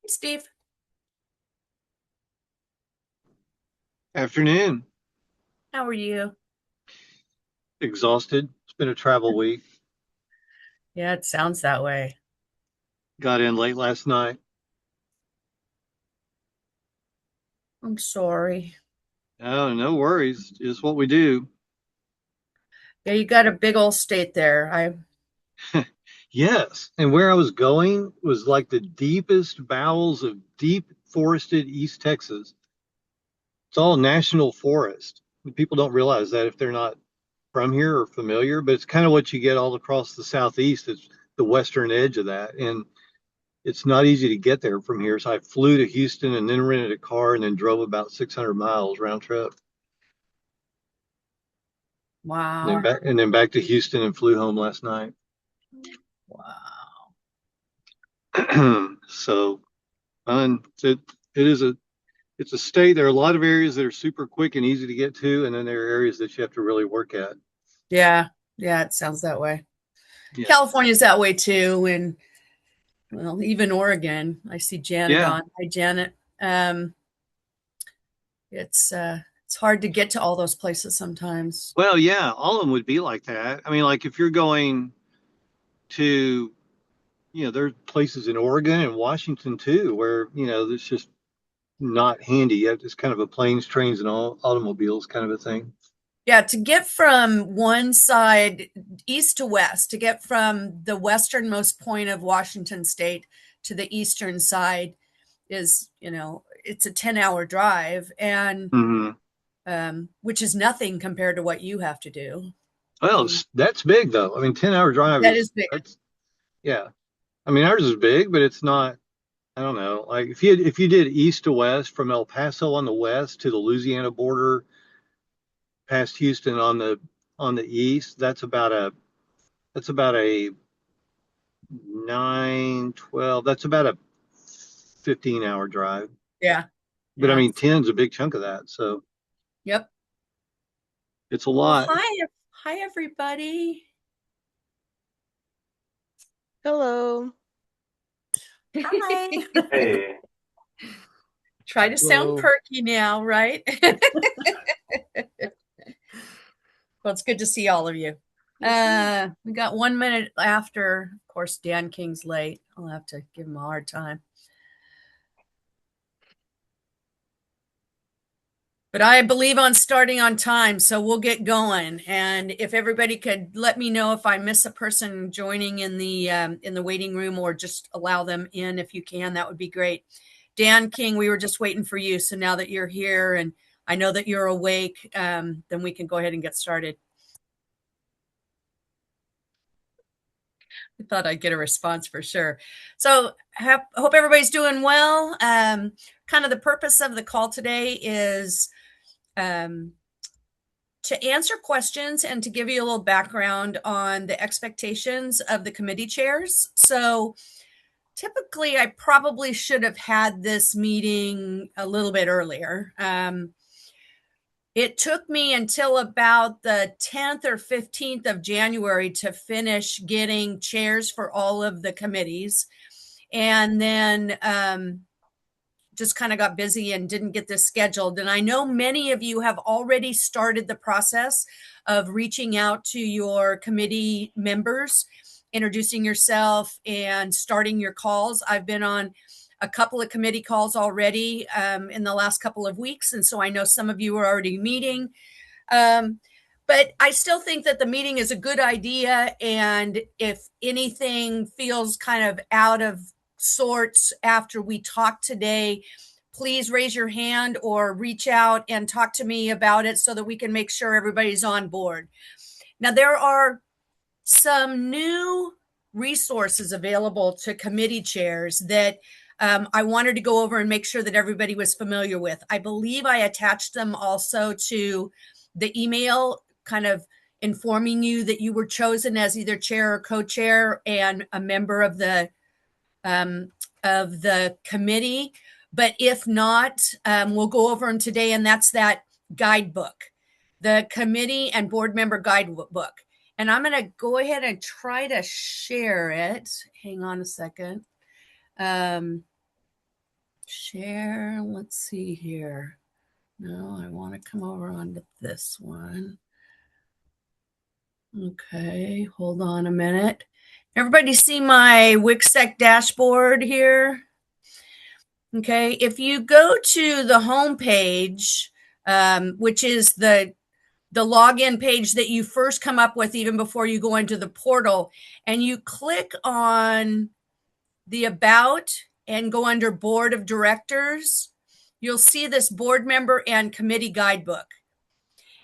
Steve. Afternoon. How are you? Exhausted. It's been a travel week. Yeah, it sounds that way. Got in late last night. I'm sorry. Oh, no worries. It's what we do. Yeah, you got a big old state there. Yes. And where I was going was like the deepest bowels of deep forested East Texas. It's all national forest. People don't realize that if they're not from here or familiar, but it's kind of what you get all across the southeast. It's the western edge of that. And it's not easy to get there from here. So I flew to Houston and then rented a car and then drove about 600 miles round trip. Wow. And then back to Houston and flew home last night. Wow. So it is it's a state. There are a lot of areas that are super quick and easy to get to, and then there are areas that you have to really work at. Yeah. Yeah, it sounds that way. Yeah. California's that way too. And well, even Oregon. I see Janet Yeah. on. Hi, Janet. Um, it's hard to get to all those places sometimes. Well, yeah, all of them would be like that. I mean, like if you're going to, there's places in Oregon and Washington too where, it's just not handy. It's kind of a planes, trains, and automobiles kind of a thing. Yeah, to get from one side east to west, to get from the westernmost point of Washington state to the eastern side is, it's a 10-hour drive and Hmm. which is nothing compared to what you have to do. I Well, mean, that's big though. I mean, 10-hour drive that is is big. that's yeah. I mean, ours is big, but it's not. I don't know. Like if you did east to west from El Paso on the west to the Louisiana border, past Houston on the east, that's about a 9, 12. That's about a 15-hour drive. Yeah. But I Yeah. mean, 10's a big chunk of that, so Yep. it's a Well, lot. hi everybody. Hello. Hi. Hey, Try to sound Hello. perky now, right? Well, it's good to see all of you. We got 1 minute after. Of course, Dan King's late. I'll have to give him a hard time. But I believe on starting on time, so we'll get going. And if everybody could let me know if I miss a person joining in the waiting room, or just allow them in if you can, that would be great. Dan King, we were just waiting for you. So now that you're here and I know that you're awake, then we can go ahead and get started. I thought I'd get a response for sure. So, hope everybody's doing well. Kind of the purpose of the call today is um, to answer questions and to give you a little background on the expectations of the committee chairs. So, typically, I probably should have had this meeting a little bit earlier. It took me until about the 10th or 15th of January to finish getting chairs for all of the committees. And then just kind of got busy and didn't get this scheduled. And I know many of you have already started the process of reaching out to your committee members, introducing yourself, and starting your calls. I've been on a couple of committee calls already in the last couple of weeks. And so I know some of you are already meeting. Um, but I still think that the meeting is a good idea. And if anything feels kind of out of sorts after we talk today, please raise your hand or reach out and talk to me about it so that we can make sure everybody's on board. Now, there are some new resources available to committee chairs that I wanted to go over and make sure that everybody was familiar with. I believe I attached them also to the email, kind of informing you that you were chosen as either chair or co-chair and a member um, of the committee. But if not, we'll go over them today, and that's that guidebook, the committee and board member guidebook. And I'm going to go ahead and try to share it. Hang on a second. Um, share. Let's see here. No, I want to come over onto this one. Okay, hold on a minute. Everybody see my WICSEC dashboard here? Okay, if you go to the home page, which is the login page that you first come up with even before you go into the portal, and you click on the About and go under Board of Directors, you'll see this board member and committee guidebook.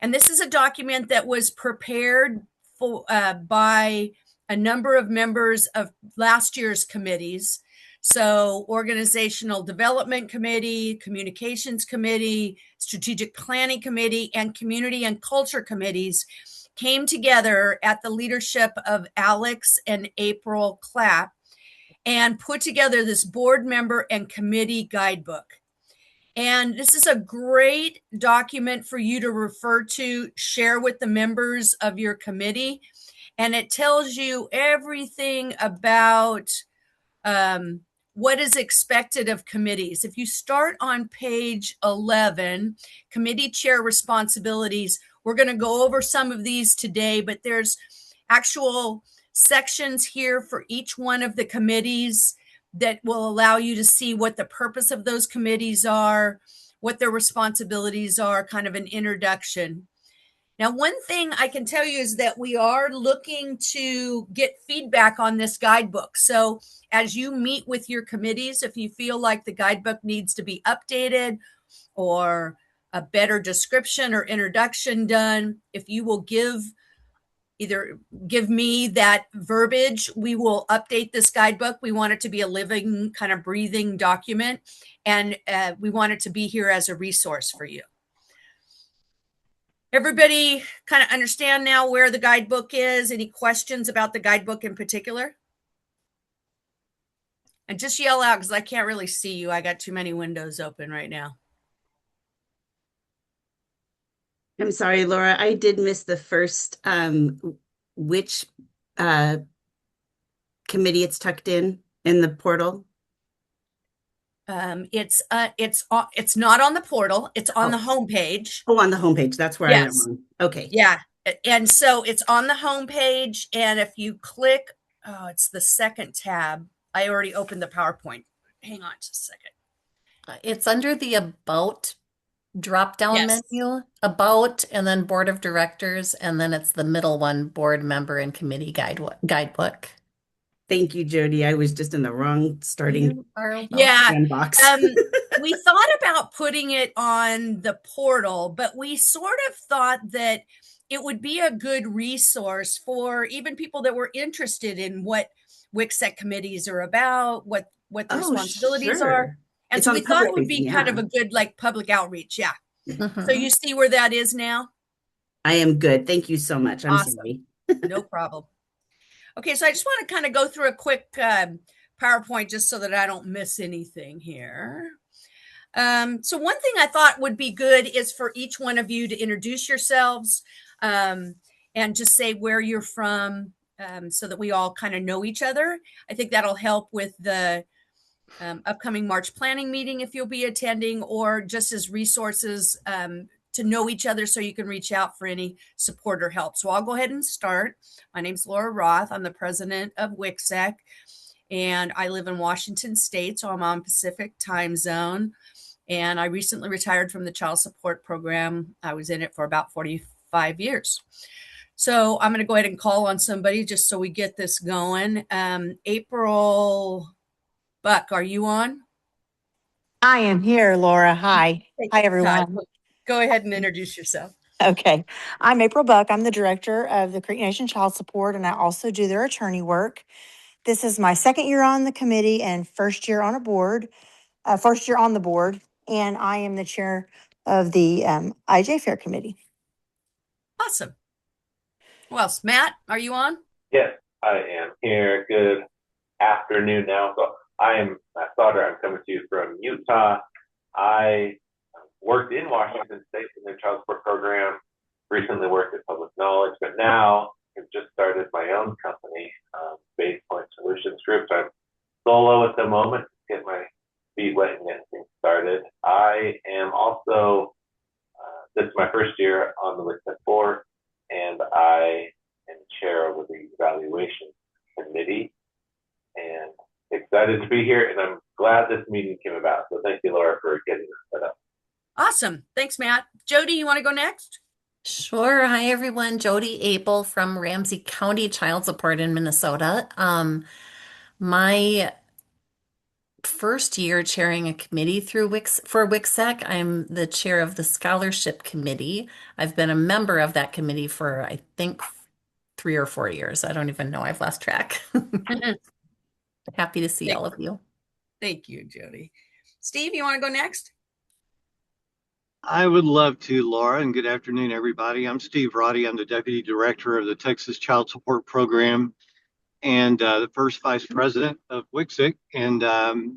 And this is a document that was prepared by a number of members of last year's committees. So Organizational Development Committee, Communications Committee, Strategic Planning Committee, and Community and Culture Committees came together at the leadership of Alex and April Clapp and put together this board member and committee guidebook. And this is a great document for you to refer to, share with the members of your committee. And it tells you everything about what is expected of committees. If you start on page 11, committee chair responsibilities, we're going to go over some of these today, but there's actual sections here for each one of the committees that will allow you to see what the purpose of those committees are, what their responsibilities are, kind of an introduction. Now, one thing I can tell you is that we are looking to get feedback on this guidebook. So as you meet with your committees, if you feel like the guidebook needs to be updated or a better description or introduction done, if you will either give me that verbiage, we will update this guidebook. We want it to be a living, kind of breathing document, and we want it to be here as a resource for you. Everybody kind of understand now where the guidebook is? Any questions about the guidebook in particular? And just yell out because I can't really see you. I got too many windows open right now. I'm sorry, Laura, I did miss the first, which committee it's tucked in the portal? It's not on the portal. It's on the homepage. Oh, on the homepage. That's where I went wrong. Okay. Yeah. And so it's on the homepage. And if you click, it's the second tab. I already opened the PowerPoint. Hang on just a second. It's under the About drop-down menu, About, and then Board of Directors, and then it's the middle one, Board Member and Committee Guidebook. Thank you, Jody. I was just in the wrong starting box. We thought about putting it on the portal, but we sort of thought that it would be a good resource for even people that were interested in what WICSEC committees are about, what the responsibilities are. And so we thought it would be kind of a good public outreach. Yeah. Mm-hmm. So you see where that is now? I am good. Thank you so much. I'm awesome. Sorry. No problem. Okay, so I just want to kind of go through a quick PowerPoint just so that I don't miss anything here. So one thing I thought would be good is for each one of you to introduce yourselves and just say where you're from so that we all kind of know each other. I think that'll help with the upcoming March planning meeting if you'll be attending, or just as resources to know each other so you can reach out for any support or help. So I'll go ahead and start. My name's Laura Roth. I'm the president of WICSEC, and I live in Washington State, so I'm on Pacific time zone. And I recently retired from the child support program. I was in it for about 45 years. So I'm going to go ahead and call on somebody just so we get this going. April Buck, are you on? I am here, Laura. Hi. Hi, everyone. Hi. Go ahead and introduce yourself. Okay. I'm April Buck. I'm the director of the Creek Nation Child Support, and I also do their attorney work. This is my second year on the committee and first year on the board, and I am the chair of the IJ Fair Committee. Awesome. Who else? Matt, are you on? Yes, I am here. Good afternoon now. So I am Matt Sauter. I'm coming to you from Utah. I worked in Washington State in the child support program, recently worked at Public Knowledge, but now I've just started my own company, Base Point Solutions Group. So I'm solo at the moment, get feet wet and getting things started. I am also, this is my first year on the WICSEC board, and I am chair of the evaluation committee, and excited to be here, and I'm glad this meeting came about. So thank you, Laura, for getting this set up. Awesome. Thanks, Matt. Jody, you want to go next? Sure. Hi, everyone. Jody Abel from Ramsey County Child Support in Minnesota. My first year chairing a committee through WICSEC. I'm the chair of the scholarship committee. I've been a member of that committee for, I think, 3 or 4 years. I don't even know. I've lost track. Happy to see all of you. Thank you, Jody. Steve, you want to go next? I would love to, Laura, and good afternoon, everybody. I'm Steve Roddy. I'm the Deputy Director of the Texas Child Support Program and the first Vice President of WICSEC. And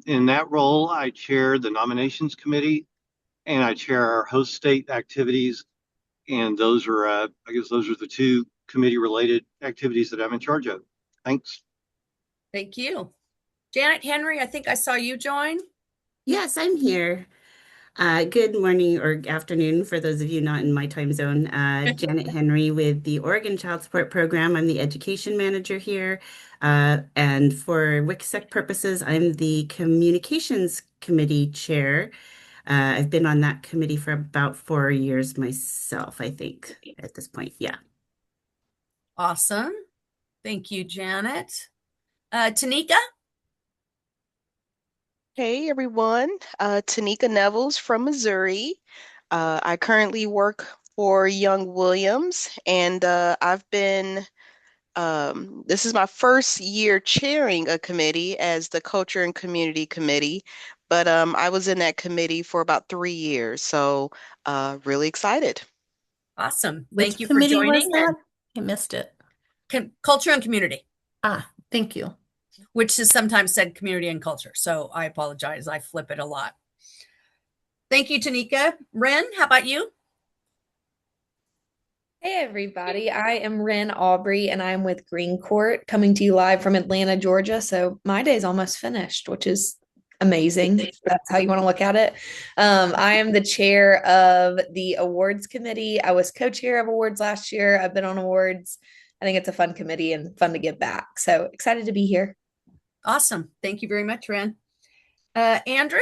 in that role, I chair the Nominations Committee and I chair our host state activities. And those are, I guess those are the two committee-related activities that I'm in charge of. Thanks. Thank you. Janet Henry, I think I saw you join. Yes, I'm here. Good morning or afternoon for those of you not in my time zone. Janet Henry with the Oregon Child Support Program. I'm the education manager here. And for WICSEC purposes, I'm the Communications Committee chair. I've been on that committee for about 4 years myself, I think, at this point. Yeah. Awesome. Thank you, Janet. Tanika? Hey everyone, Tanika Nevels from Missouri. I currently work for Young Williams, and this is my first year chairing a committee as the Culture and Community Committee, but I was in that committee for about 3 years, so really excited. Awesome. Which Thank you for committee was joining. that? I missed it. Culture and Community, Thank you. which is sometimes said community and culture. So I apologize. I flip it a lot. Thank you, Tanika. Ren, how about you? Hey everybody, I am Ren Aubrey and I'm with Green Court coming to you live from Atlanta, Georgia. So my day's almost finished, which is amazing. If that's how you want to look at it. I am the chair of the awards committee. I was co-chair of awards last year. I've been on awards. I think it's a fun committee and fun to give back. So excited to be here. Awesome. Thank you very much, Ren. Andrew?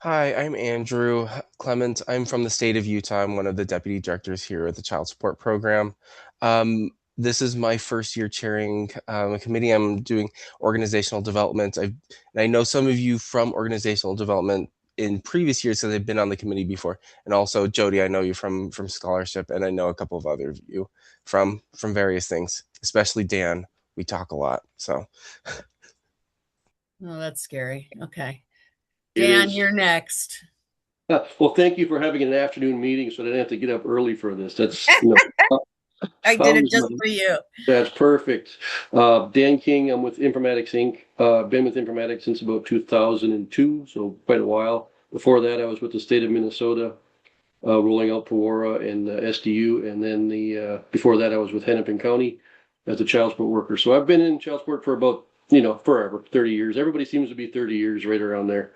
Hi, I'm Andrew Clement. I'm from the state of Utah. I'm one of the deputy directors here at the Child Support Program. This is my first year chairing a committee. I'm doing organizational development. I know some of you from organizational development in previous years because I've been on the committee before. And also, Jody, I know you from scholarship, and I know a couple of other of you from various things, especially Dan. We talk a lot, so. Oh, that's scary. Okay. It Dan, is. you're next. Well, thank you for having an afternoon meeting so I didn't have to get up early for this. That's, I did it just for you. That's perfect. Dan King, I'm with Informatics Inc. Been with Informatics since about 2002, so quite a while. Before that, I was with the state of Minnesota, rolling out Pawara and SDU, and then before that, I was with Hennepin County as a child support worker. So I've been in child support for about, forever, 30 years. Everybody seems to be 30 years, right around there.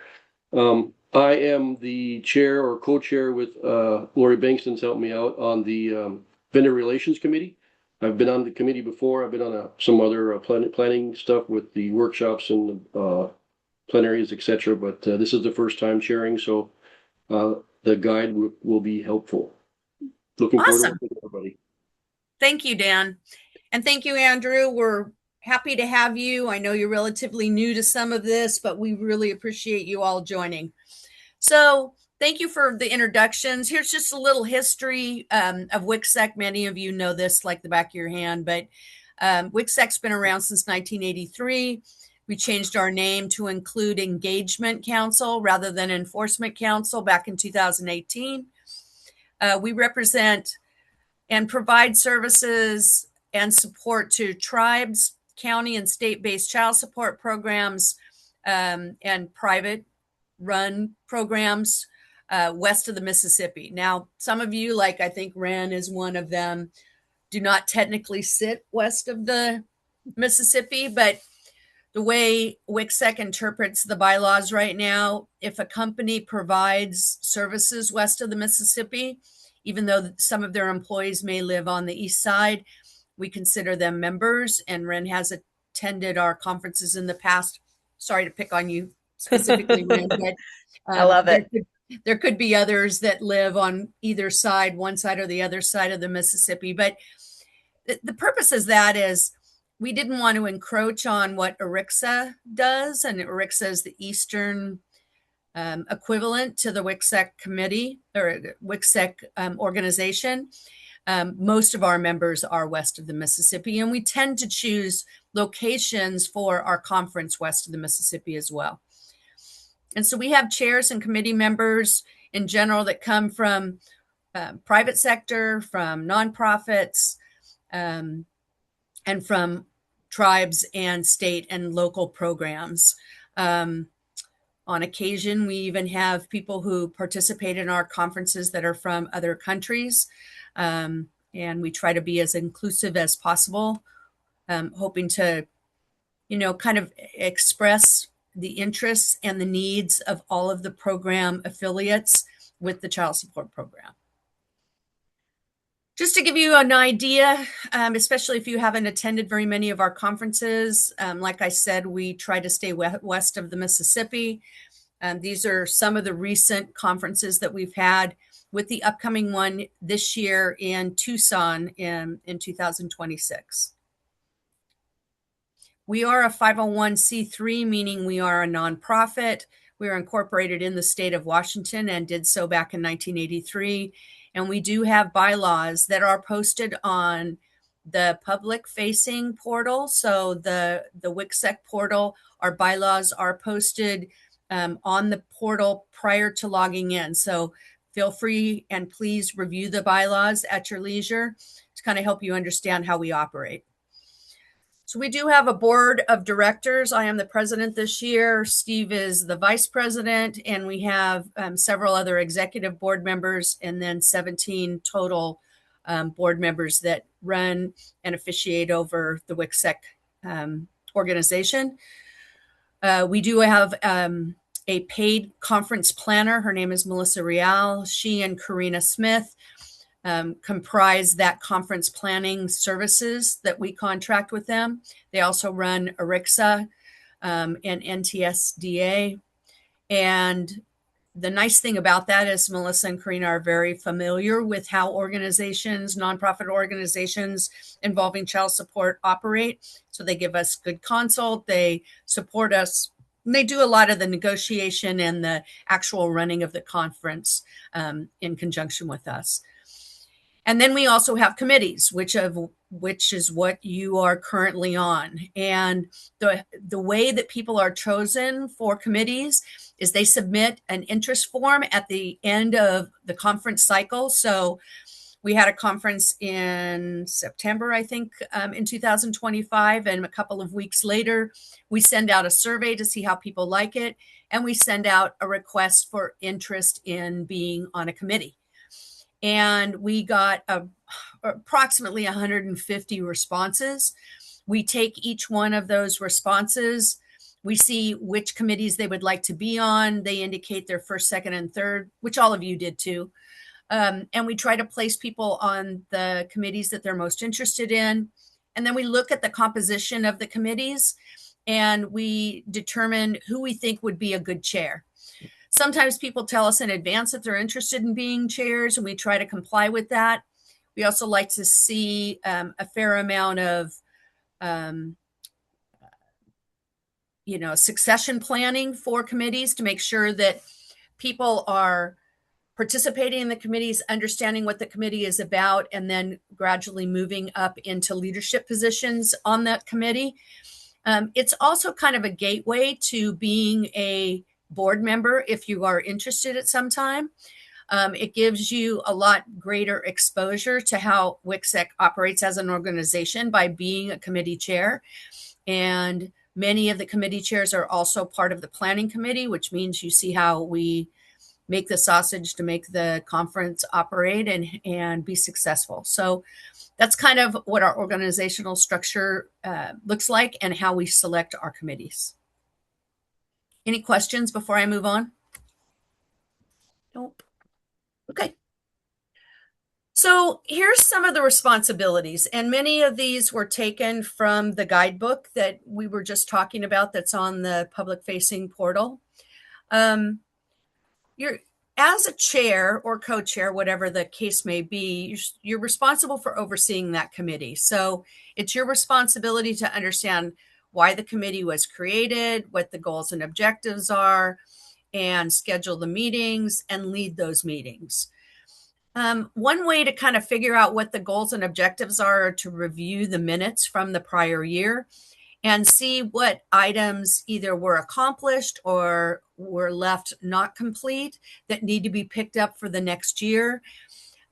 I am the chair or co-chair with Lori Bankston's helped me out on the vendor relations committee. I've been on the committee before. I've been on some other planning stuff with the workshops and the plenaries, etc. But this is the first time chairing, so the guide will be helpful. Looking forward to working with everybody. Thank you, Dan. And thank you, Andrew. We're happy to have you. I know you're relatively new to some of this, but we really appreciate you all joining. So thank you for the introductions. Here's just a little history of WICSEC. Many of you know this like the back of your hand, but WICSEC's been around since 1983. We changed our name to include Engagement Council rather than Enforcement Council back in 2018. We represent and provide services and support to tribes, county and state-based child support programs, and private run programs west of the Mississippi. Now, some of you, like I think Ren is one of them, do not technically sit west of the Mississippi, but the way WICSEC interprets the bylaws right now, if a company provides services west of the Mississippi, even though some of their employees may live on the east side, we consider them members, and Ren has attended our conferences in the past. Sorry to pick on you specifically, Ren, but I love it. There could be others that live on either side, one side or the other side of the Mississippi. But the purpose of that is we didn't want to encroach on what ERICSA does, and ERICSA is the Eastern equivalent to the WICSEC committee or WICSEC organization. Most of our members are west of the Mississippi, and we tend to choose locations for our conference west of the Mississippi as well. And so we have chairs and committee members in general that come from private sector, from nonprofits, and from tribes and state and local programs. On occasion, we even have people who participate in our conferences that are from other countries. And we try to be as inclusive as possible, hoping to, kind of express the interests and the needs of all of the program affiliates with the child support program. Just to give you an idea, especially if you haven't attended very many of our conferences, like I said, we try to stay west of the Mississippi. These are some of the recent conferences that we've had, with the upcoming one this year in Tucson in 2026. We are a 501c3, meaning we are a nonprofit. We are incorporated in the state of Washington and did so back in 1983. And we do have bylaws that are posted on the public-facing portal. So the WICSEC portal, our bylaws are posted on the portal prior to logging in. So feel free and please review the bylaws at your leisure to kind of help you understand how we operate. So we do have a board of directors. I am the president this year. Steve is the vice president, and we have several other executive board members, and then 17 total board members that run and officiate over the WICSEC organization. We do have a paid conference planner. Her name is Melissa Real. She and Karina Smith comprise that conference planning services that we contract with them. They also run ERICSA and NTSDA. And the nice thing about that is Melissa and Karina are very familiar with how organizations, nonprofit organizations involving child support operate. So they give us good consult, they support us. They do a lot of the negotiation and the actual running of the conference in conjunction with us. And then we also have committees, which is what you are currently on. And the way that people are chosen for committees is they submit an interest form at the end of the conference cycle. So we had a conference in September, I think, in 2025. And a couple of weeks later, we send out a survey to see how people like it. And we send out a request for interest in being on a committee. And we got approximately 150 responses. We take each one of those responses. We see which committees they would like to be on. They indicate their first, second, and third, which all of you did too. And we try to place people on the committees that they're most interested in. And then we look at the composition of the committees and we determine who we think would be a good chair. Sometimes people tell us in advance if they're interested in being chairs, and we try to comply with that. We also like to see a fair amount of, succession planning for committees to make sure that people are participating in the committees, understanding what the committee is about, and then gradually moving up into leadership positions on that committee. It's also kind of a gateway to being a board member if you are interested at some time. It gives you a lot greater exposure to how WICSEC operates as an organization by being a committee chair. And many of the committee chairs are also part of the planning committee, which means you see how we make the sausage to make the conference operate and be successful. So that's kind of what our organizational structure looks like and how we select our committees. Any questions before I move on? Nope. Okay. So here's some of the responsibilities, and many of these were taken from the guidebook that we were just talking about that's on the public-facing portal. You're, as a chair or co-chair, whatever the case may be, you're responsible for overseeing that committee. So it's your responsibility to understand why the committee was created, what the goals and objectives are, and schedule the meetings and lead those meetings. One way to kind of figure out what the goals and objectives are to review the minutes from the prior year and see what items either were accomplished or were left not complete that need to be picked up for the next year.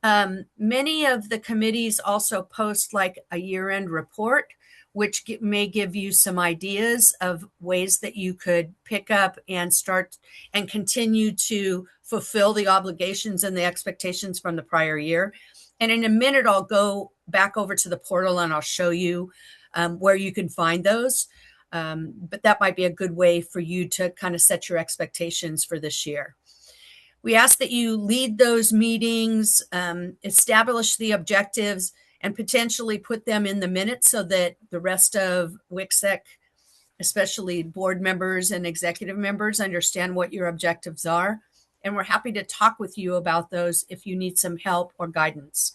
Many of the committees also post like a year-end report, which may give you some ideas of ways that you could pick up and start and continue to fulfill the obligations and the expectations from the prior year. And in a minute, I'll go back over to the portal and I'll show you where you can find those. But that might be a good way for you to kind of set your expectations for this year. We ask that you lead those meetings, establish the objectives, and potentially put them in the minutes so that the rest of WICSEC, especially board members and executive members, understand what your objectives are. And we're happy to talk with you about those if you need some help or guidance.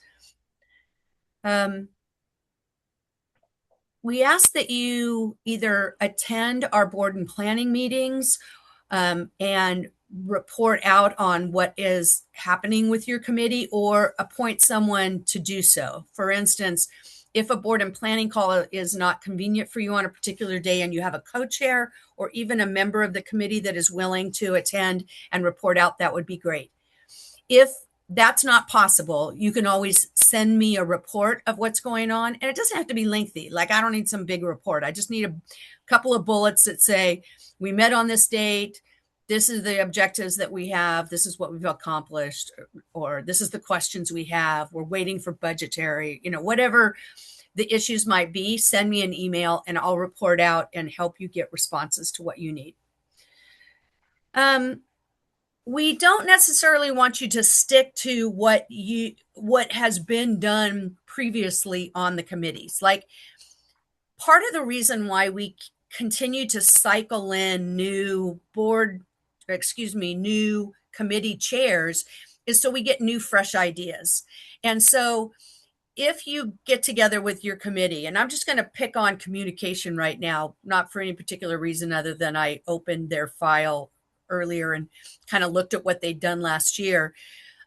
We ask that you either attend our board and planning meetings and report out on what is happening with your committee, or appoint someone to do so. For instance, if a board and planning call is not convenient for you on a particular day and you have a co-chair or even a member of the committee that is willing to attend and report out, that would be great. If that's not possible, you can always send me a report of what's going on. And it doesn't have to be lengthy. Like, I don't need some big report. I just need a couple of bullets that say, we met on this date. This is the objectives that we have. This is what we've accomplished, or this is the questions we have. We're waiting for budgetary, whatever the issues might be, send me an email and I'll report out and help you get responses to what you need. We don't necessarily want you to stick to what has been done previously on the committees. Like, part of the reason why we continue to cycle in new committee chairs is so we get new, fresh ideas. And so if you get together with your committee, and I'm just going to pick on communication right now, not for any particular reason other than I opened their file earlier and kind of looked at what they'd done last year.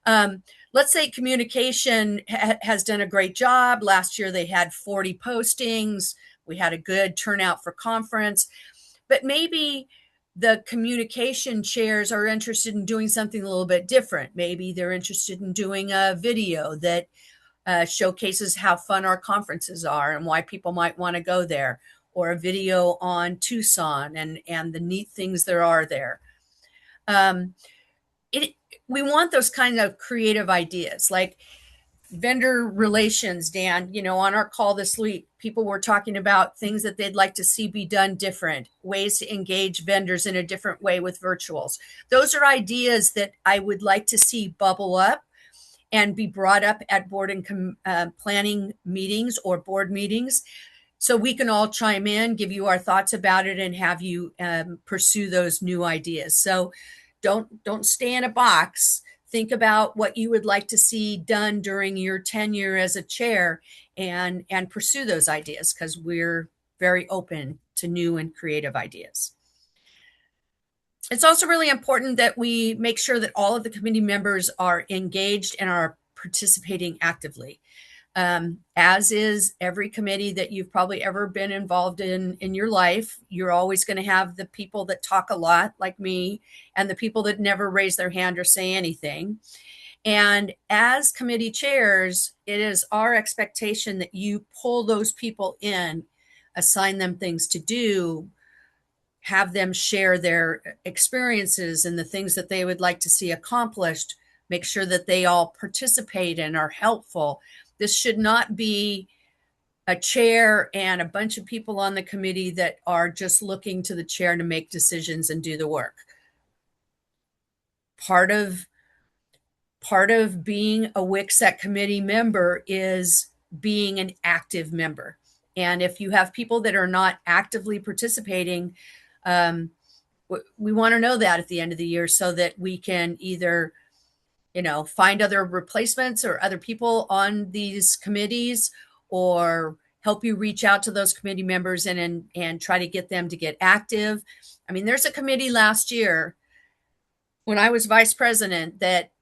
Let's say communication has done a great job. Last year, they had 40 postings. We had a good turnout for conference, but maybe the communication chairs are interested in doing something a little bit different. Maybe they're interested in doing a video that showcases how fun our conferences are and why people might want to go there, or a video on Tucson and the neat things there are there. We want those kind of creative ideas, like vendor relations. Dan, on our call this week, people were talking about things that they'd like to see be done different, ways to engage vendors in a different way with virtuals. Those are ideas that I would like to see bubble up and be brought up at board and planning meetings or board meetings, so we can all chime in, give you our thoughts about it, and have you pursue those new ideas. So don't stay in a box. Think about what you would like to see done during your tenure as a chair and pursue those ideas, because we're very open to new and creative ideas. It's also really important that we make sure that all of the committee members are engaged and are participating actively. As is every committee that you've probably ever been involved in your life, you're always going to have the people that talk a lot, like me, and the people that never raise their hand or say anything. And as committee chairs, it is our expectation that you pull those people in, assign them things to do, have them share their experiences and the things that they would like to see accomplished, make sure that they all participate and are helpful. This should not be a chair and a bunch of people on the committee that are just looking to the chair to make decisions and do the work. Part of being a WICSEC committee member is being an active member. And if you have people that are not actively participating, we want to know that at the end of the year so that we can either, find other replacements or other people on these committees, or help you reach out to those committee members and try to get them to get active. I mean, there's a committee last year when I was vice president that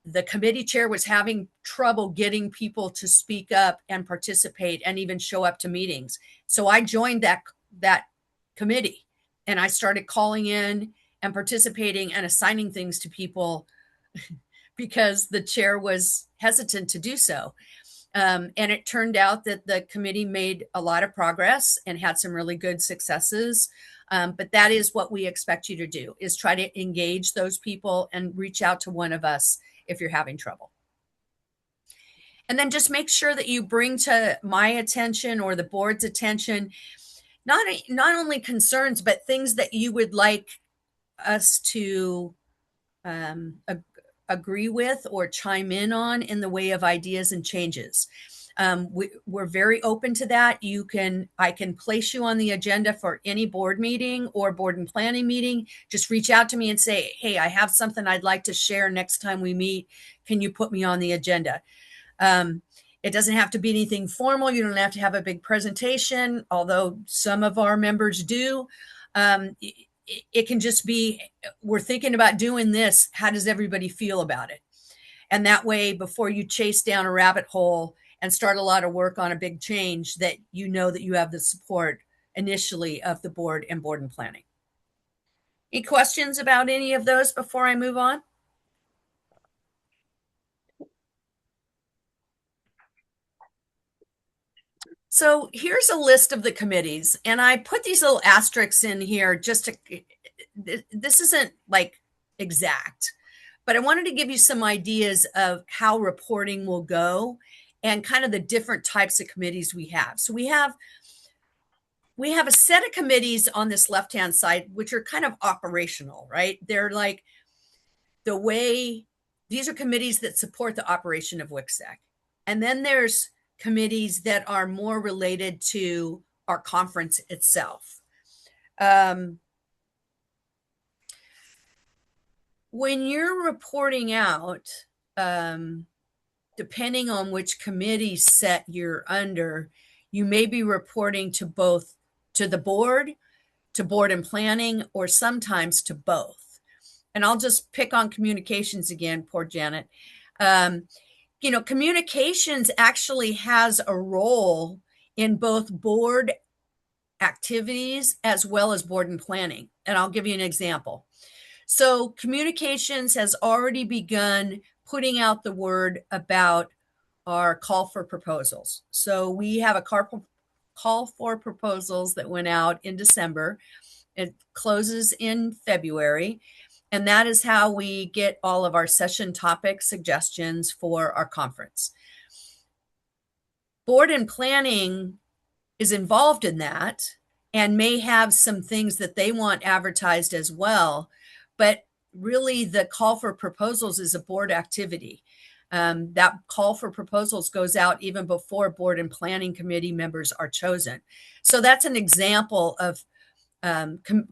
the committee chair was having trouble getting people to speak up and participate and even show up to meetings. So I joined that committee, and I started calling in and participating and assigning things to people because the chair was hesitant to do so. And it turned out that the committee made a lot of progress and had some really good successes. But that is what we expect you to do, is try to engage those people and reach out to one of us if you're having trouble. And then just make sure that you bring to my attention or the board's attention, not only concerns, but things that you would like us to agree with or chime in on in the way of ideas and changes. We're very open to that. I can place you on the agenda for any board meeting or board and planning meeting. Just reach out to me and say, hey, I have something I'd like to share next time we meet. Can you put me on the agenda? It doesn't have to be anything formal. You don't have to have a big presentation, although some of our members do. It can just be, we're thinking about doing this. How does everybody feel about it? And that way, before you chase down a rabbit hole and start a lot of work on a big change, that you know that you have the support initially of the board and planning. Any questions about any of those before I move on? So here's a list of the committees, and I put these little asterisks in here just to, this isn't like exact, but I wanted to give you some ideas of how reporting will go and kind of the different types of committees we have. So we have a set of committees on this left-hand side, which are kind of operational, right? They're like these are committees that support the operation of WICSEC. And then there's committees that are more related to our conference itself. When you're reporting out, depending on which committee set you're under, you may be reporting to the board, to board and planning, or sometimes to both. And I'll just pick on communications again, poor Janet. Communications actually has a role in both board activities as well as board and planning. And I'll give you an example. So communications has already begun putting out the word about our call for proposals. So we have a call for proposals that went out in December. It closes in February. And that is how we get all of our session topic suggestions for our conference. Board and planning is involved in that and may have some things that they want advertised as well. But really, the call for proposals is a board activity. That call for proposals goes out even before board and planning committee members are chosen. So that's an example of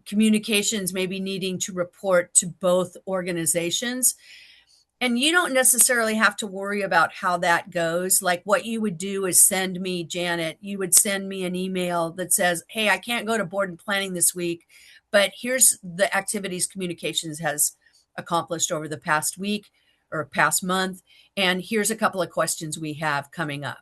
communications maybe needing to report to both organizations. And you don't necessarily have to worry about how that goes. Like what you would do is send me, Janet, you would send me an email that says, hey, I can't go to board and planning this week, but here's the activities communications has accomplished over the past week or past month. And here's a couple of questions we have coming up.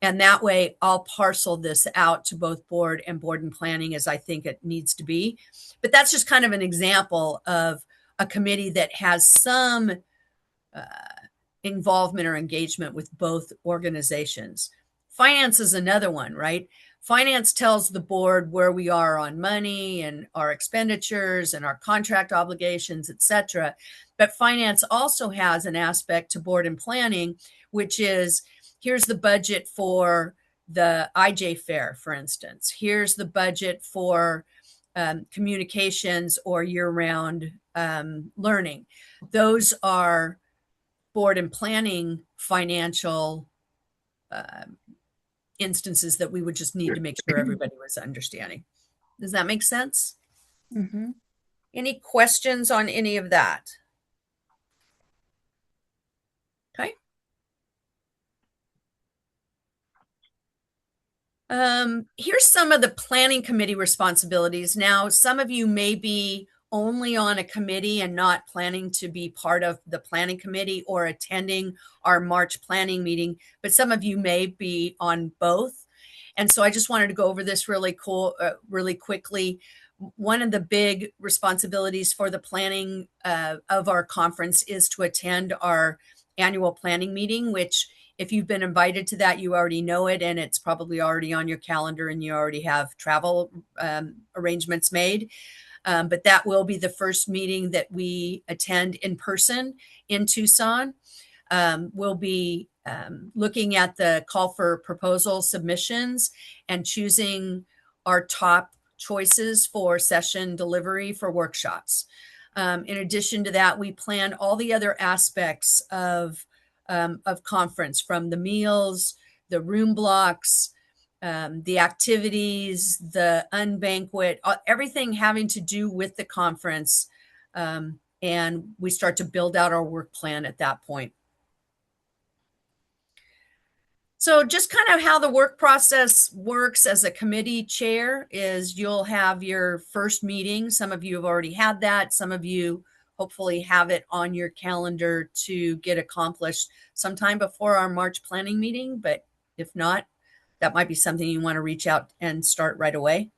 And that way I'll parcel this out to both board and planning as I think it needs to be. But that's just kind of an example of a committee that has some involvement or engagement with both organizations. Finance is another one, right? Finance tells the board where we are on money and our expenditures and our contract obligations, etc. But finance also has an aspect to board and planning, which is here's the budget for the IJ fair, for instance. Here's the budget for communications or year-round learning. Those are board and planning financial instances that we would just need to make sure everybody was understanding. Does that make sense? Mm-hmm. Any questions on any of that? Okay. Here's some of the planning committee responsibilities. Now, some of you may be only on a committee and not planning to be part of the planning committee or attending our March planning meeting, but some of you may be on both. And so I just wanted to go over this really quickly. One of the big responsibilities for the planning of our conference is to attend our annual planning meeting, which if you've been invited to that, you already know it, and it's probably already on your calendar and you already have travel arrangements made. But that will be the first meeting that we attend in person in Tucson. We'll be looking at the call for proposal submissions and choosing our top choices for session delivery for workshops. In addition to that, we plan all the other aspects of conference, from the meals, the room blocks, the activities, the unbanquet, everything having to do with the conference. And we start to build out our work plan at that point. So just kind of how the work process works as a committee chair is you'll have your first meeting. Some of you have already had that. Some of you hopefully have it on your calendar to get accomplished sometime before our March planning meeting. But if not, that might be something you want to reach out and start right away.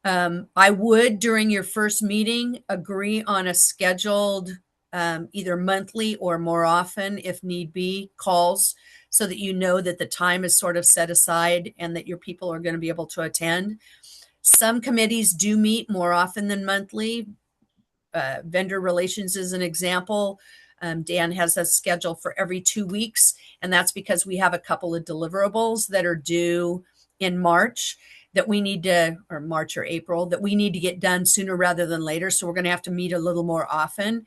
I would, during your first meeting, agree on a scheduled either monthly or more often, if need be, calls, so that you know that the time is sort of set aside and that your people are going to be able to attend. Some committees do meet more often than monthly. Vendor relations is an example. Dan has a schedule for every 2 weeks, and that's because we have a couple of deliverables that are due in March that we need to, or March or April, that we need to get done sooner rather than later. So we're going to have to meet a little more often.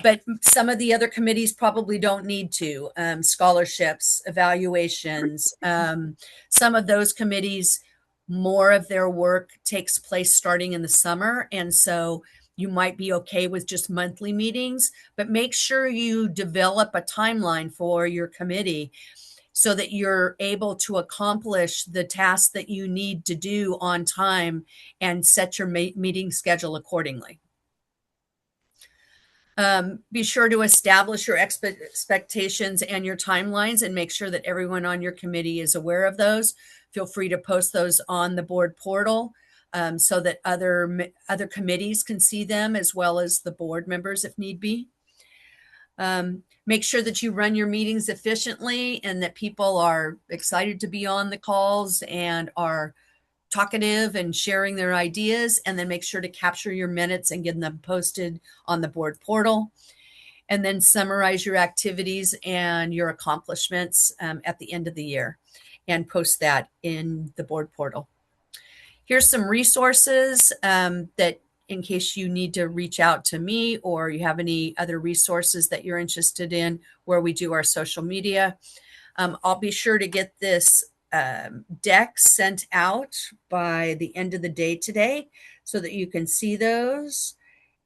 But some of the other committees probably don't need to. Scholarships, evaluations, some of those committees, more of their work takes place starting in the summer. And so you might be okay with just monthly meetings, but make sure you develop a timeline for your committee so that you're able to accomplish the tasks that you need to do on time and set your meeting schedule accordingly. Be sure to establish your expectations and your timelines and make sure that everyone on your committee is aware of those. Feel free to post those on the board portal so that other committees can see them, as well as the board members if need be. Make sure that you run your meetings efficiently and that people are excited to be on the calls and are talkative and sharing their ideas, and then make sure to capture your minutes and get them posted on the board portal. And then summarize your activities and your accomplishments at the end of the year and post that in the board portal. Here's some resources that in case you need to reach out to me or you have any other resources that you're interested in where we do our social media. I'll be sure to get this deck sent out by the end of the day today so that you can see those.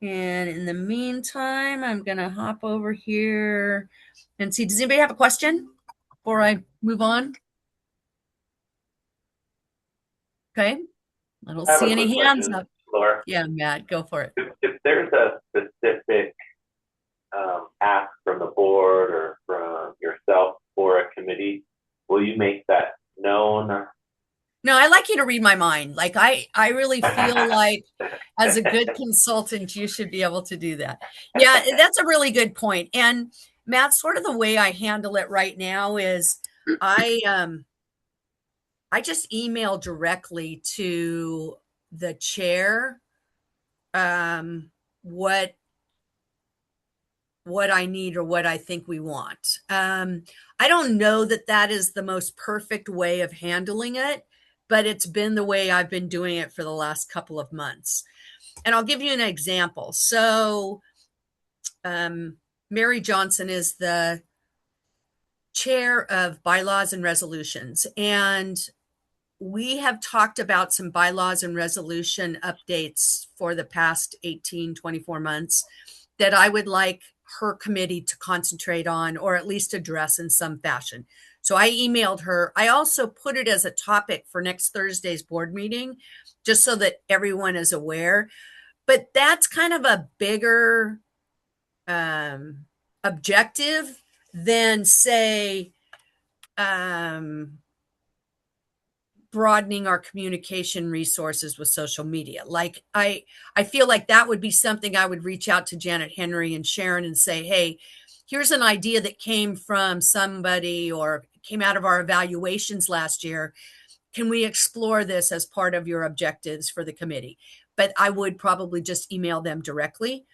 And in the meantime, I'm going to hop over here and see, does anybody have a question before I move on? Okay. I don't see any hands up. Laura. Yeah, Matt, go for it. If there's a specific ask from the board or from yourself for a committee, will you make that known? No, I like you to read my mind. Like I really feel like as a good consultant, you should be able to do that. Yeah, that's a really good point. And Matt, sort of the way I handle it right now is I I just email directly to the chair what I need or what I think we want. I don't know that that is the most perfect way of handling it, but it's been the way I've been doing it for the last couple of months. And I'll give you an example. So, Mary Johnson is the chair of bylaws and resolutions. And we have talked about some bylaws and resolution updates for the past 18, 24 months that I would like her committee to concentrate on or at least address in some fashion. So I emailed her. I also put it as a topic for next Thursday's board meeting, just so that everyone is aware. But that's kind of a bigger objective than, say, broadening our communication resources with social media. Like I feel like that would be something I would reach out to Janet Henry and Sharon and say, hey, here's an idea that came from somebody or came out of our evaluations last year. Can we explore this as part of your objectives for the committee? But I would probably just email them directly.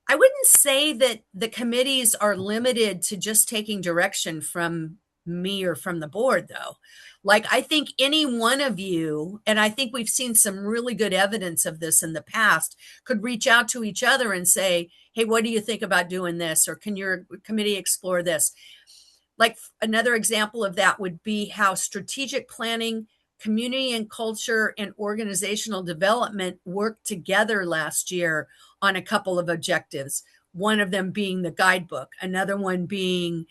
I wouldn't say that the committees are limited to just taking direction from me or from the board, though. Like, I think any one of you, and I think we've seen some really good evidence of this in the past, could reach out to each other and say, hey, what do you think about doing this? Or can your committee explore this? Like, another example of that would be how strategic planning, community and culture, and organizational development worked together last year on a couple of objectives. One of them being the guidebook, another one being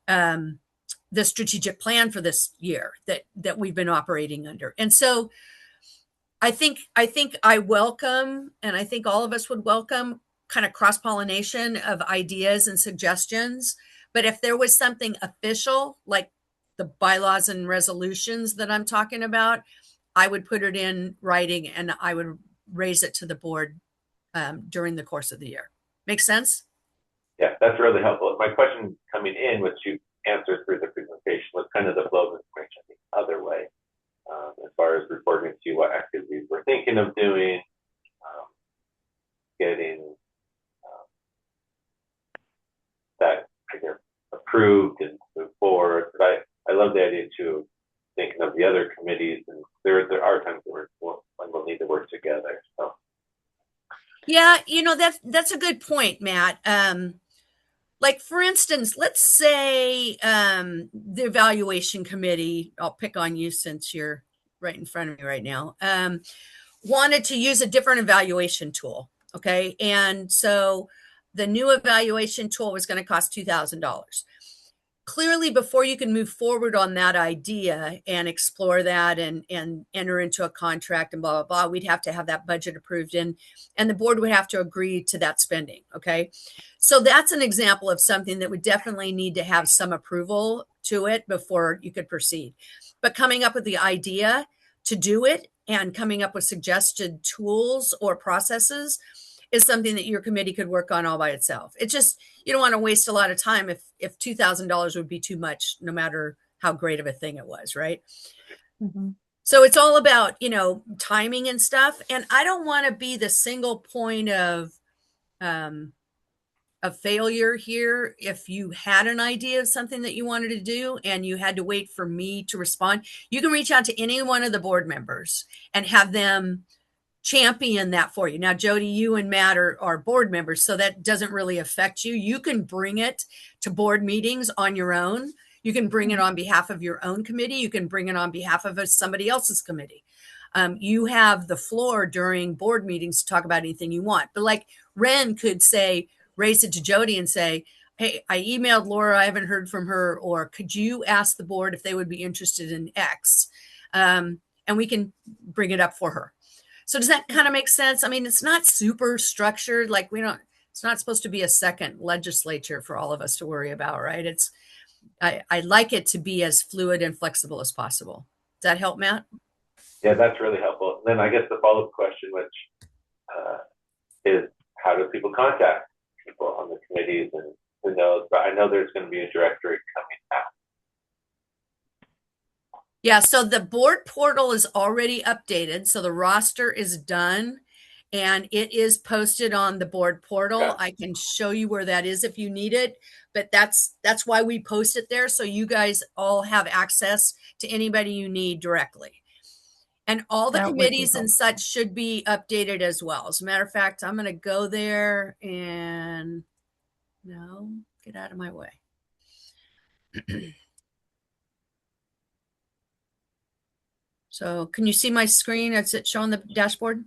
the strategic plan for this year that we've been operating under. And so I think I welcome, and I think all of us would welcome, kind of cross-pollination of ideas and suggestions. But if there was something official, like the bylaws and resolutions that I'm talking about, I would put it in writing and I would raise it to the board during the course of the year. Make sense? Yeah, that's really helpful. My question coming in, which you answered through the presentation, was kind of the flow of information the other way, as far as reporting to what activities we're thinking of doing, getting that, I guess, approved and move forward. But I love the idea too, thinking of the other committees, and there are times when we'll need to work together. So yeah, that's a good point, Matt. Like, for instance, let's say the evaluation committee, I'll pick on you since you're right in front of me right now, wanted to use a different evaluation tool. Okay. And so the new evaluation tool was going to cost $2,000. Clearly, before you can move forward on that idea and explore that and enter into a contract and blah, blah, blah, we'd have to have that budget approved and the board would have to agree to that spending. Okay. So that's an example of something that would definitely need to have some approval to it before you could proceed. But coming up with the idea to do it and coming up with suggested tools or processes is something that your committee could work on all by itself. It's just, you don't want to waste a lot of time if $2,000 would be too much, no matter how great of a thing it was, right? Mm-hmm. So it's all about, timing and stuff. And I don't want to be the single point of a failure here. If you had an idea of something that you wanted to do and you had to wait for me to respond, you can reach out to any one of the board members and have them champion that for you. Now, Jody, you and Matt are board members, so that doesn't really affect you. You can bring it to board meetings on your own. You can bring it on behalf of your own committee. You can bring it on behalf of somebody else's committee. You have the floor during board meetings to talk about anything you want. But like Ren could say, raise it to Jody and say, hey, I emailed Laura, I haven't heard from her, or could you ask the board if they would be interested in X? And we can bring it up for her. So does that kind of make sense? I mean, it's not super structured. Like it's not supposed to be a second legislature for all of us to worry about, right? I like it to be as fluid and flexible as possible. Does that help, Matt? yeah, that's really helpful. And then I guess the follow-up question, which is how do people contact people on the committees, and who knows, but I know there's going to be a directory coming out. Yeah, so the board portal is already updated. So the roster is done and it is posted on the board portal. Okay. I can show you where that is if you need it, but that's why we post it there, so you guys all have access to anybody you need directly. And all the That would be committees and helpful. such should be updated as well. As a matter of fact, I'm going to go there and no, get out of my way. So can you see my screen? Is it showing the dashboard?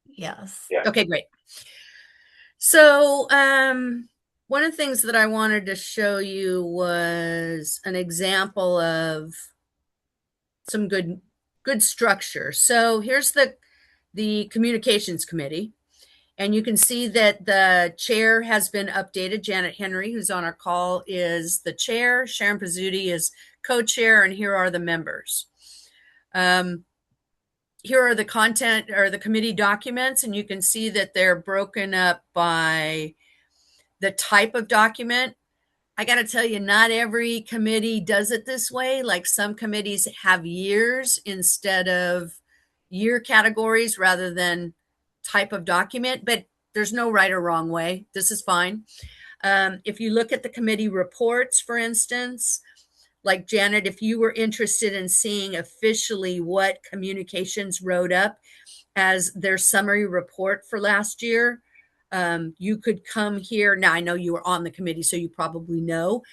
Yes. Yeah. Okay, great. So one of the things that I wanted to show you was an example of some good structure. So here's the communications committee. And you can see that the chair has been updated. Janet Henry, who's on our call, is the chair. Sharon Pizzuti is co-chair, and here are the members. Here are the content or the committee documents, and you can see that they're broken up by the type of document. I got to tell you, not every committee does it this way. Like some committees have years instead of year categories rather than type of document, but there's no right or wrong way. This is fine. If you look at the committee reports, for instance, like Janet, if you were interested in seeing officially what communications wrote up as their summary report for last year, you could come here. Now, I know you were on the committee, so you probably know,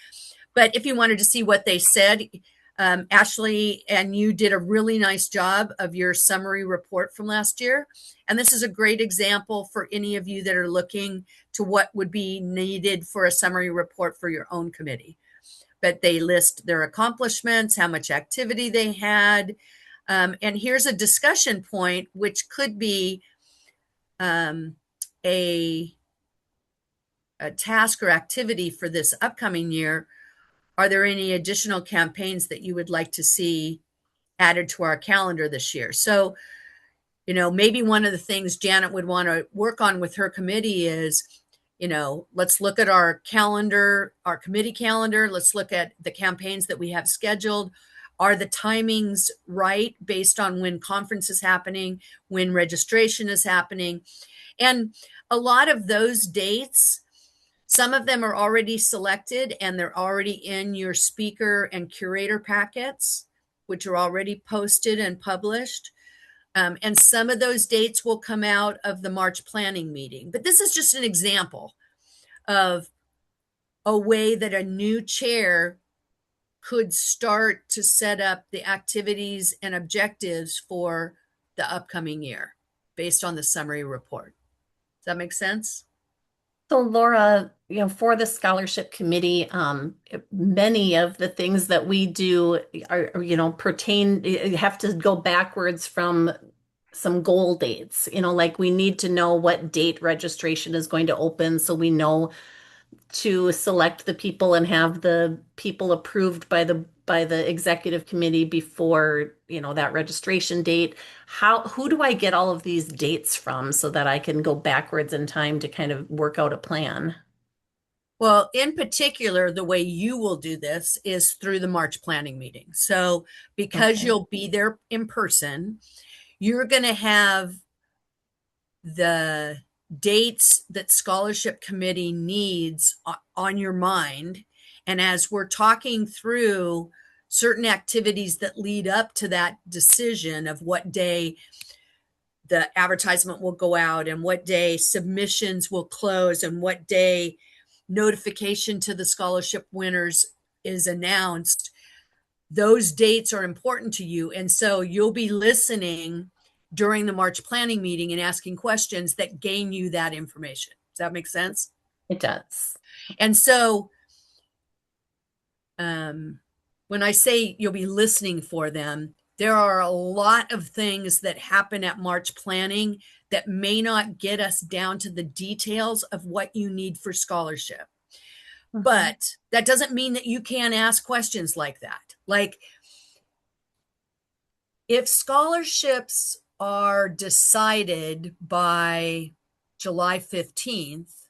but if you wanted to see what they said, Ashley and you did a really nice job of your summary report from last year. And this is a great example for any of you that are looking to what would be needed for a summary report for your own committee. But they list their accomplishments, how much activity they had. And here's a discussion point, which could be a task or activity for this upcoming year. Are there any additional campaigns that you would like to see added to our calendar this year? So, maybe one of the things Janet would want to work on with her committee is, let's look at our calendar, our committee calendar. Let's look at the campaigns that we have scheduled. Are the timings right based on when conference is happening, when registration is happening? And a lot of those dates, some of them are already selected and they're already in your speaker and curator packets, which are already posted and published. And some of those dates will come out of the March planning meeting. But this is just an example of a way that a new chair could start to set up the activities and objectives for the upcoming year based on the summary report. Does that make sense? So Laura, for the scholarship committee, many of the things that we do are, pertain, you have to go backwards from some goal dates. Like we need to know what date registration is going to open so we know to select the people and have the people approved by the executive committee before, that registration date. Who do I get all of these dates from so that I can go backwards in time to kind of work out a plan? Well, in particular, the way you will do this is through the March planning meeting. So because Okay. you'll be there in person, you're going to have the dates that scholarship committee needs on your mind. And as we're talking through certain activities that lead up to that decision of what day the advertisement will go out and what day submissions will close and what day notification to the scholarship winners is announced, those dates are important to you. And so you'll be listening during the March planning meeting and asking questions that gain you that information. Does that make sense? It does. And so when I say you'll be listening for them, there are a lot of things that happen at March planning that may not get us down to the details of what you need for scholarship. Mhm. But that doesn't mean that you can't ask questions like that. Like if scholarships are decided by July 15th,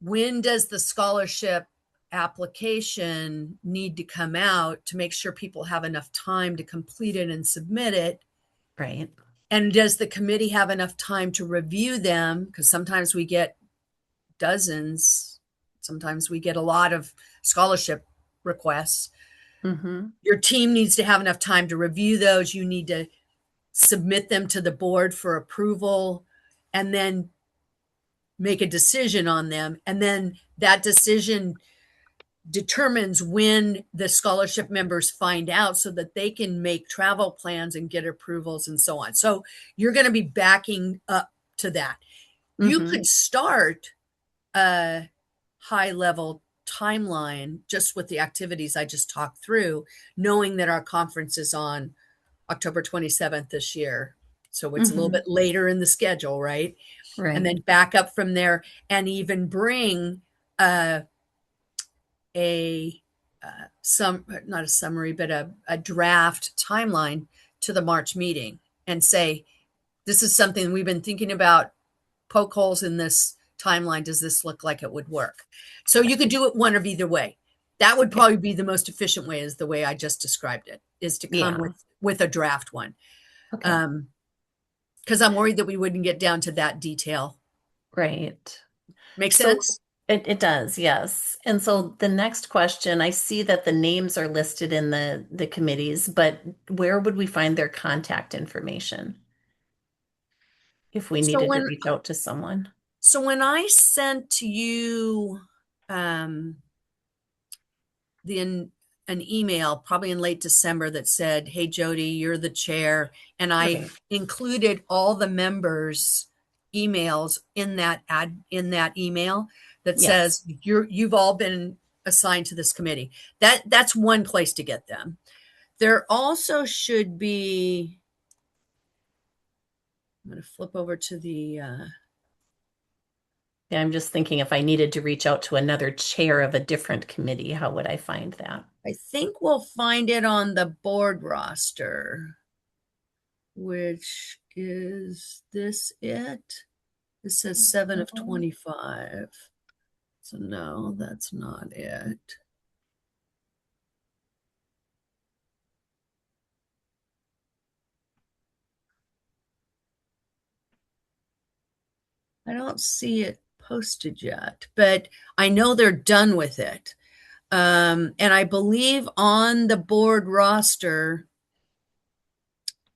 when does the scholarship application need to come out to make sure people have enough time to complete it and submit it? Right. And does the committee have enough time to review them? Because sometimes we get dozens, sometimes we get a lot of scholarship requests. Mm-hmm. Your team needs to have enough time to review those. You need to submit them to the board for approval and then make a decision on them. And then that decision determines when the scholarship members find out so that they can make travel plans and get approvals and so on. So you're going to be backing up to that. You Mm-hmm. could start a high level timeline just with the activities I just talked through, knowing that our conference is on October 27th this year. So it's a little Mm-hmm. bit later in the schedule, right? Right. And then back up from there and even bring not a summary, but a draft timeline to the March meeting and say, this is something we've been thinking about, poke holes in this timeline. Does this look like it would work? So you could do it one of either way. That would probably be the most efficient way, is the way I just described it, is to come Yeah. with a draft one. Okay. Because I'm worried that we wouldn't get down to that detail. Right. Make So sense? it does, yes. And so the next question, I see that the names are listed in the committees, but where would we find their contact information if we So needed to when reach out to someone? so when I sent to you an email probably in late December that said, "Hey Jody, you're the chair," and I Right. included all the members' emails in that email that Yes. says you've all been assigned to this committee. That's one place to get them. There also should be. I'm going to flip over to the. Yeah, I'm just thinking if I needed to reach out to another chair of a different committee, how would I find that? I think we'll find it on the board roster, which is this it? It says 7 of 25. So no, that's not it. I don't see it posted yet, but I know they're done with it. And I believe on the board roster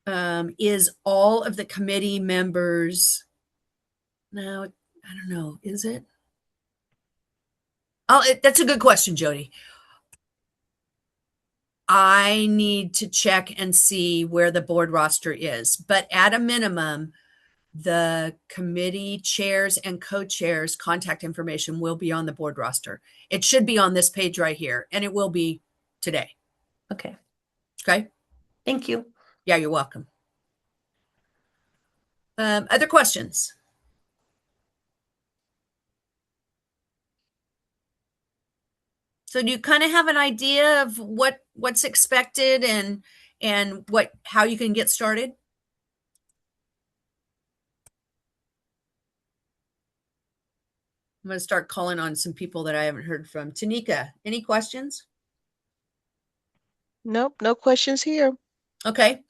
is all of the committee members. Now, I don't know, is it? That's a good question, Jody. I need to check and see where the board roster is, but at a minimum, the committee chairs and co-chairs contact information will be on the board roster. It should be on this page right here, and it will be today. Okay. Okay. Thank you. Yeah, you're welcome. Other questions? So do you kind of have an idea of what's expected and how you can get started? I'm going to start calling on some people that I haven't heard from. Tanika, any questions? Nope, no questions here. Okay.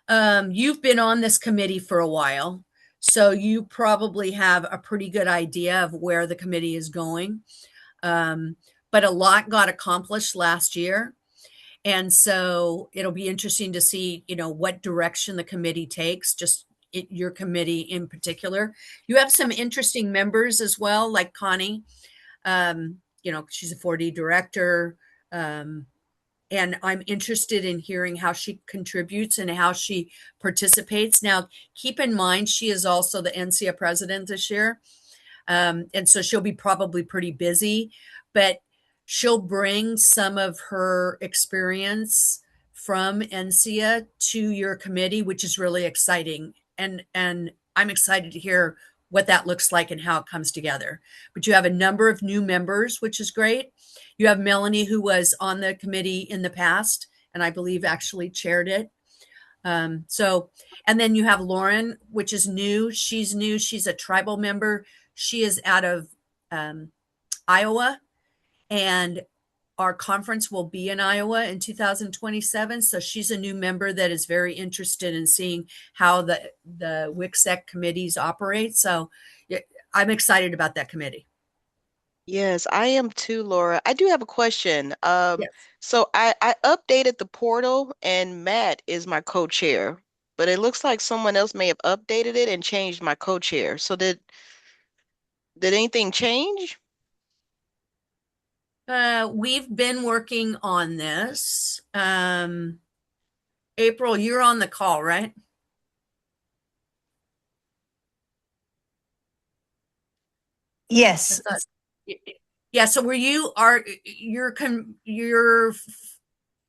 You've been on this committee for a while, so you probably have a pretty good idea of where the committee is going. But a lot got accomplished last year. And so it'll be interesting to see, what direction the committee takes, just your committee in particular. You have some interesting members as well, like Connie. She's a 4D director. And I'm interested in hearing how she contributes and how she participates. Now, keep in mind, she is also the NCA president this year. And so she'll be probably pretty busy, but she'll bring some of her experience from NCA to your committee, which is really exciting. And I'm excited to hear what that looks like and how it comes together. But you have a number of new members, which is great. You have Melanie, who was on the committee in the past, and I believe actually chaired it. And then you have Lauren, which is new. She's new. She's a tribal member. She is out of Iowa, and our conference will be in Iowa in 2027. So she's a new member that is very interested in seeing how the WICSEC committees operate. So I'm excited about that committee. Yes, I am too, Laura. I do have a question. Yes. So I updated the portal and Matt is my co-chair, but it looks like someone else may have updated it and changed my co-chair. So did anything change? We've been working on this. April, you're on the call, right? Yes. Yeah. So you're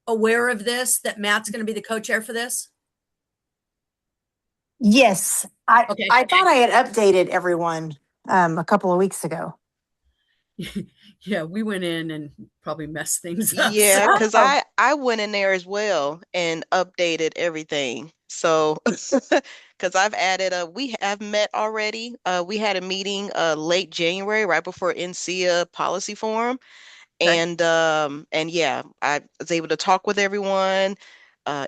aware of this, that Matt's going to be the co-chair for this? Yes. Okay. I thought I had updated everyone a couple of weeks ago. Yeah, we went in and probably messed things up. Yeah, so- because I went in there as well and updated everything. So because I've added we have met already. We had a meeting late January right before NCEA policy forum. Okay. And yeah, I was able to talk with everyone,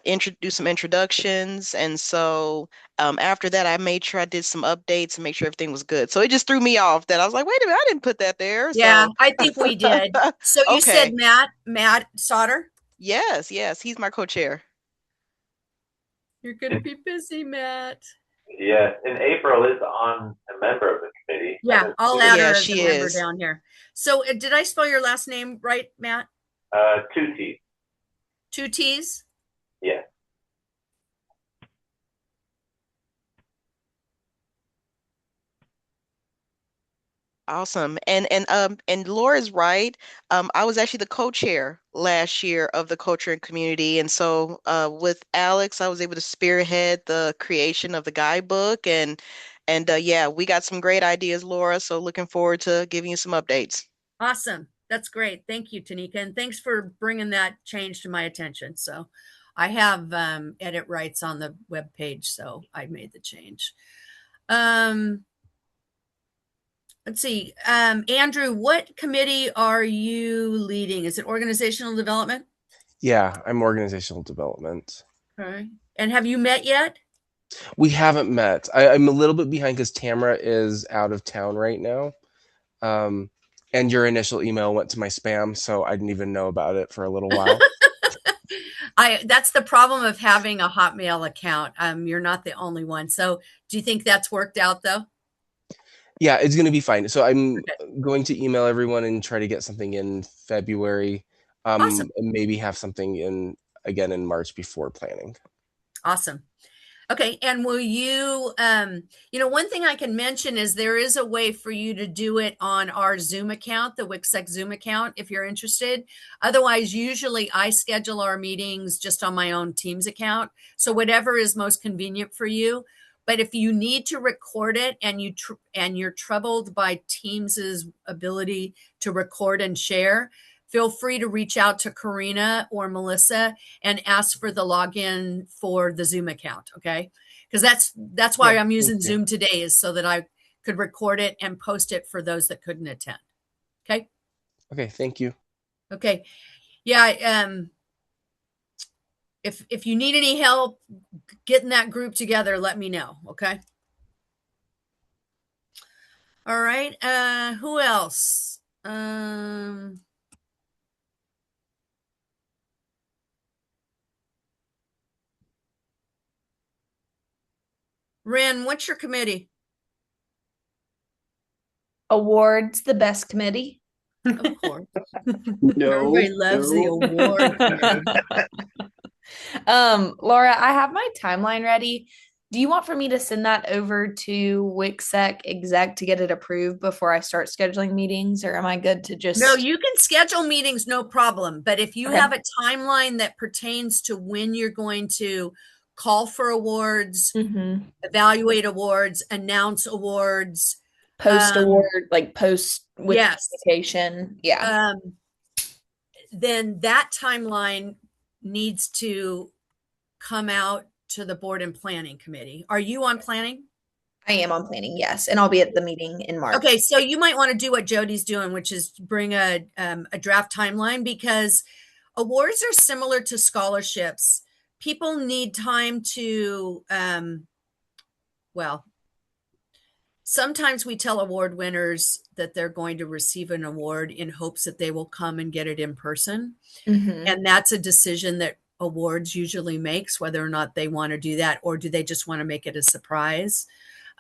introduce some introductions. And so after that, I made sure I did some updates and make sure everything was good. So it just threw me off that I was like, wait a minute, I didn't put that there. Yeah, So I think we did. So you said okay. Matt Sauter? Yes, he's my co-chair. You're going to be busy, Matt. Yes, and April is a member of the committee. Yeah, I'll add Yeah, her as she a member is. down here. So did I spell your last name right, Matt? 2 T's. 2 T's? Yes. Awesome. And Laura's right. I was actually the co-chair last year of the culture and community. And so with Alex, I was able to spearhead the creation of the guidebook and yeah, we got some great ideas, Laura. So looking forward to giving you some updates. Awesome. That's great. Thank you, Tanika. And thanks for bringing that change to my attention. So I have edit rights on the web page, so I made the change. Let's see. Andrew, what committee are you leading? Is it organizational development? Yeah, I'm organizational development. Okay. And have you met yet? We haven't met. I'm a little bit behind because Tamara is out of town right now. And your initial email went to my spam, so I didn't even know about it for a little while. That's the problem of having a Hotmail account. You're not the only one. So do you think that's worked out though? Yeah, it's going to be fine. So I'm going to email everyone and try to get something in February. Awesome. And maybe have something again in March before planning. Awesome. Okay. And will you, one thing I can mention is there is a way for you to do it on our Zoom account, the WICSEC Zoom account, if you're interested. Otherwise, usually I schedule our meetings just on my own Teams account. So whatever is most convenient for you. But if you need to record it and you're troubled by Teams's ability to record and share, feel free to reach out to Karina or Melissa and ask for the login for the Zoom account. Okay. Because that's why I'm using Zoom today, is so that I could record it and post it for those that couldn't attend. Okay. Okay. Thank you. Okay. Yeah. If you need any help getting that group together, let me know. Okay. All right. Who else? Ren, what's your committee? Awards, the best committee. Of course. No, Everybody loves the award committee. Laura, I have my timeline ready. Do you want for me to send that over to WICSEC exec to get it approved before I start scheduling meetings, or am I good to just? No, you can schedule meetings, no problem. But if you Okay. have a timeline that pertains to when you're going to call for awards, Mhm. evaluate awards, announce awards, Post award, like post with yes. communication. Yeah. Then that timeline needs to come out to the board and planning committee. Are you on planning? I am on planning, yes, and I'll be at the meeting in March. Okay, so you might want to do what Jody's doing, which is bring a draft timeline, because awards are similar to scholarships. People need time to, well, sometimes we tell award winners that they're going to receive an award in hopes that they will come and get it in person. Mhm. And that's a decision that awards usually makes, whether or not they want to do that, or do they just want to make it a surprise.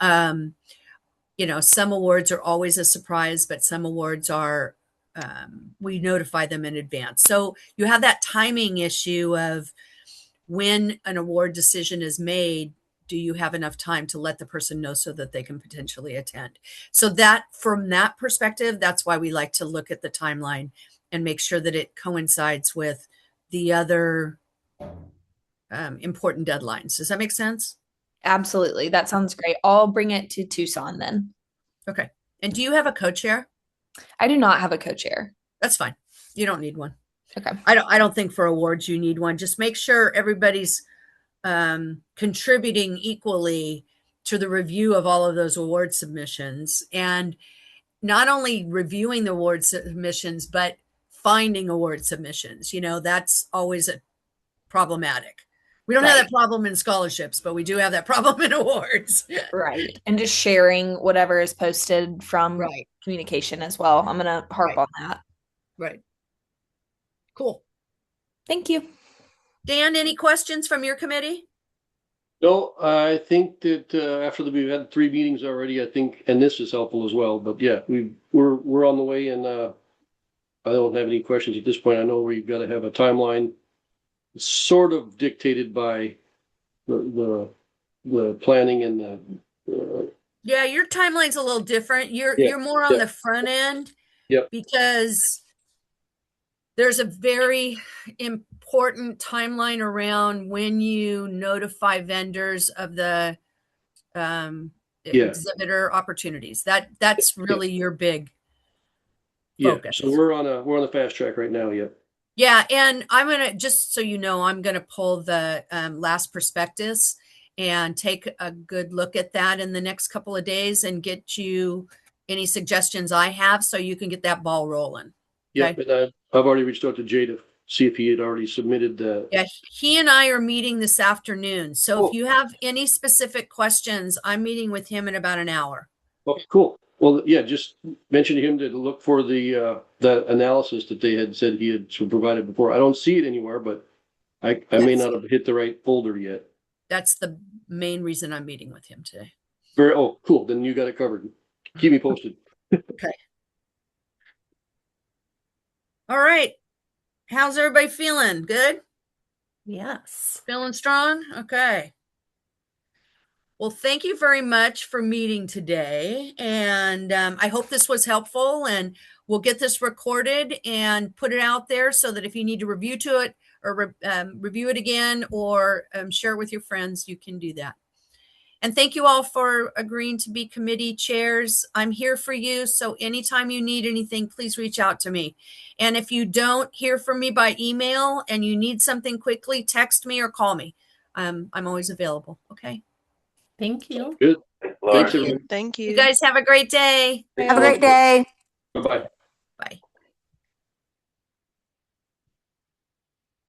You know, some awards are always a surprise, but some awards are, we notify them in advance. So you have that timing issue of when an award decision is made, do you have enough time to let the person know so that they can potentially attend? So that, from that perspective, that's why we like to look at the timeline and make sure that it coincides with the other important deadlines. Does that make sense? Absolutely. That sounds great. I'll bring it to Tucson then. Okay. And do you have a co-chair? I do not have a co-chair. That's fine. You don't need one. Okay. I don't think for awards you need one. Just make sure everybody's contributing equally to the review of all of those award submissions, and not only reviewing the award submissions, but finding award submissions. You know, that's always a problematic. We don't have that problem in scholarships, but we do have that problem in awards. Right. And just sharing whatever is posted from communication as well. I'm going to harp on that. Right. Cool. Thank you. Dan, any questions from your committee? No, I think that after we've had 3 meetings already, I think, and this is helpful as well. But yeah, we're on the way, and I don't have any questions at this point. I know we've got to have a timeline, sort of dictated by the planning and the. Yeah, your timeline's a little different. You're more on the front end. Yep. Because there's a very important timeline around when you notify vendors of the exhibitor opportunities. That's really your big focus. So we're on the fast track right now. Yeah, and I'm gonna, just so you know, I'm gonna pull the last prospectus and take a good look at that in the next couple of days and get you any suggestions I have so you can get that ball rolling. Yeah, and I've already reached out to Jay to see if he had already submitted the. Yeah, he and I are meeting this afternoon. So if you have any specific questions, I'm meeting with him in about an hour. Okay, cool. Well, yeah, just mention to him to look for the analysis that they had said he had provided before. I don't see it anywhere, but I may not have hit the right folder yet. That's the main reason I'm meeting with him today. Cool. Then you got it covered. Keep me posted. Okay. All right. How's everybody feeling? Good? Yes. Feeling strong? Okay. Well, thank you very much for meeting today. And I hope this was helpful, and we'll get this recorded and put it out there so that if you need to review it or review it again or share it with your friends, you can do that. And thank you all for agreeing to be committee chairs. I'm here for you. So anytime you need anything, please reach out to me. And if you don't hear from me by email and you need something quickly, text me or call me. I'm always available. Okay. Thank you. Good. Thanks, Thanks, everyone. Thank you. You guys have a great day. Have a great day. Bye-bye.